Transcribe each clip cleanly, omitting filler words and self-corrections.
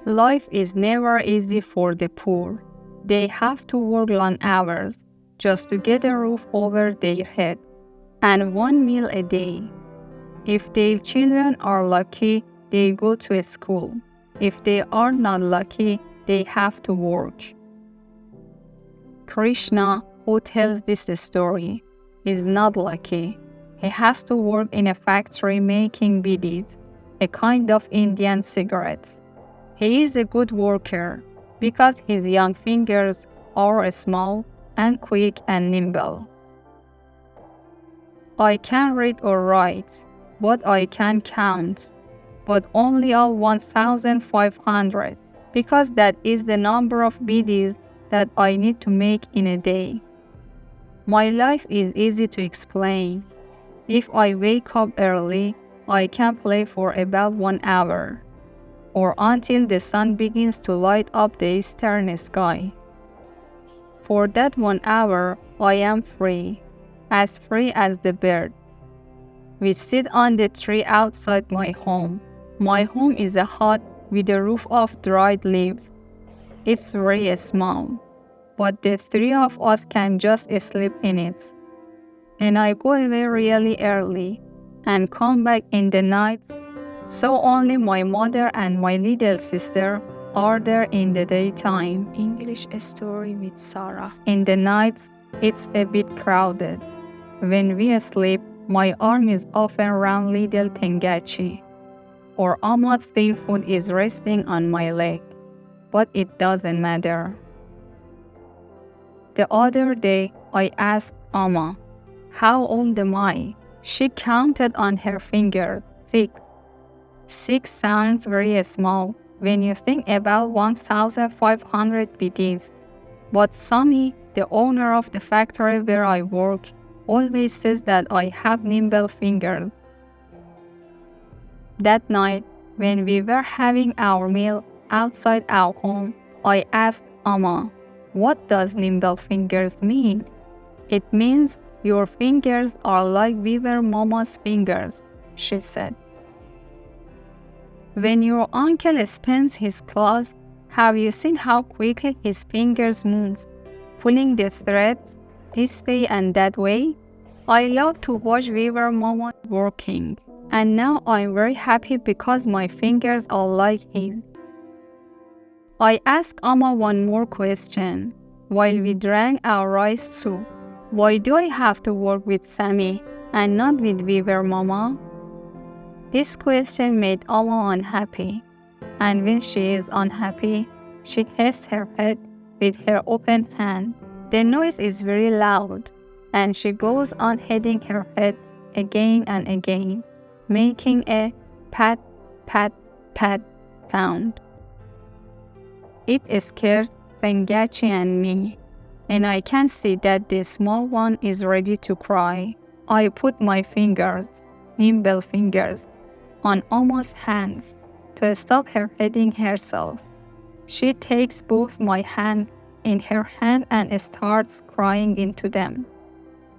Life is never easy for the poor. They have to work long hours just to get a roof over their head and one meal a day. If their children are lucky, they go to school. If they are not lucky, they have to work. Krishna, who tells this story, is not lucky. He has to work in a factory making bidis, a kind of Indian cigarettes. He is a good worker because his young fingers are small and quick and nimble. I can read or write, but I can count, but only of 1,500, because that is the number of bidis that I need to make in a day. My life is easy to explain. If I wake up early, I can play for about 1 hour, or until the sun begins to light up the eastern sky. For that 1 hour, I am free as the bird. We sit on the tree outside my home. My home is a hut with a roof of dried leaves. It's very small, but the three of us can just sleep in it. And I go away really early and come back in the night, so only my mother and my little sister are there in the daytime. English story with Sara. In the night, it's a bit crowded. When we sleep, my arm is often around little Tengachi, or Ahmad's foot is resting on my leg, but it doesn't matter. The other day, I asked Amma, "How old am I?" She counted on her fingers, 6. 6 sounds very small when you think about 1,500 bidis. But Sami, the owner of the factory where I work, always says that I have nimble fingers. That night, when we were having our meal outside our home, I asked Amma, "What does nimble fingers mean?" "It means your fingers are like Weaver Mama's fingers," she said. When your uncle spins his clothes, have you seen how quickly his fingers move, pulling the threads this way and that way? I love to watch Weaver Mama working, and now I'm very happy because my fingers are like his. I asked Amma one more question while we drank our rice soup. Why do I have to work with Sami and not with Weaver Mama? This question made Amma unhappy, and when she is unhappy, she hits her head with her open hand. The noise is very loud, and she goes on hitting her head again and again, making a pat, pat, pat sound. It scares Tengachi and me, and I can see that the small one is ready to cry. I put my fingers, nimble fingers, on Amma's hands to stop her hitting herself. She takes both my hands in her hand and starts crying into them.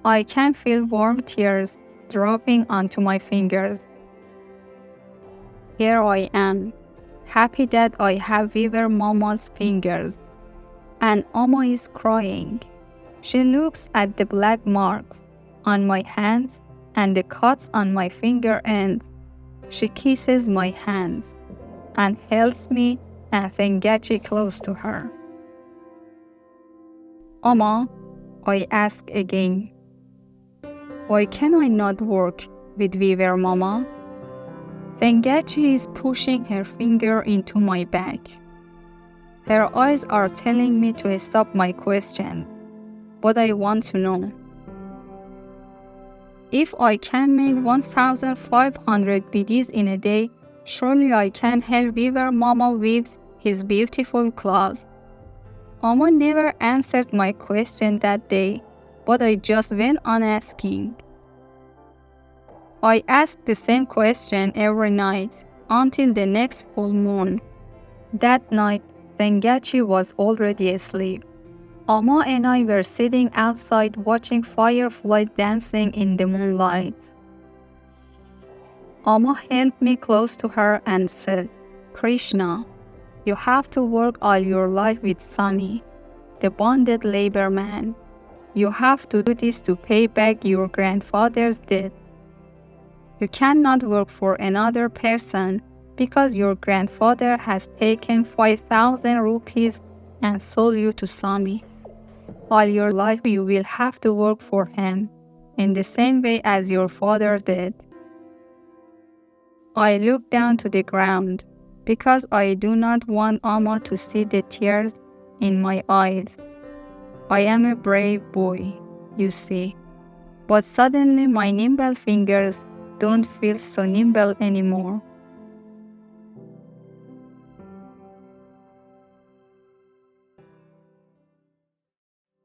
I can feel warm tears dropping onto my fingers. Here I am, happy that I have Weaver Mama's fingers, and Amma is crying. She looks at the black marks on my hands and the cuts on my finger ends. She kisses my hands and holds me and Tengachi close to her. "Amma," I ask again, "why can I not work with Weaver Mama?" Tengachi is pushing her finger into my back. Her eyes are telling me to stop my question, but I want to know. If I can make 1,500 bidis in a day, surely I can help Weaver Mama weaves his beautiful clothes. Amma never answered my question that day, but I just went on asking. I asked the same question every night until the next full moon. That night, Tengachi was already asleep. Amma and I were sitting outside watching fireflies dancing in the moonlight. Amma held me close to her and said, "Krishna, You have to work all your life with Sami, the bonded labor man. You have to do this to pay back your grandfather's debt. You cannot work for another person because your grandfather has taken 5,000 rupees and sold you to Sami. All your life you will have to work for him, in the same way as your father did. I look down to the ground because I do not want Amma to see the tears in my eyes. I am a brave boy, you see. But suddenly my nimble fingers don't feel so nimble anymore.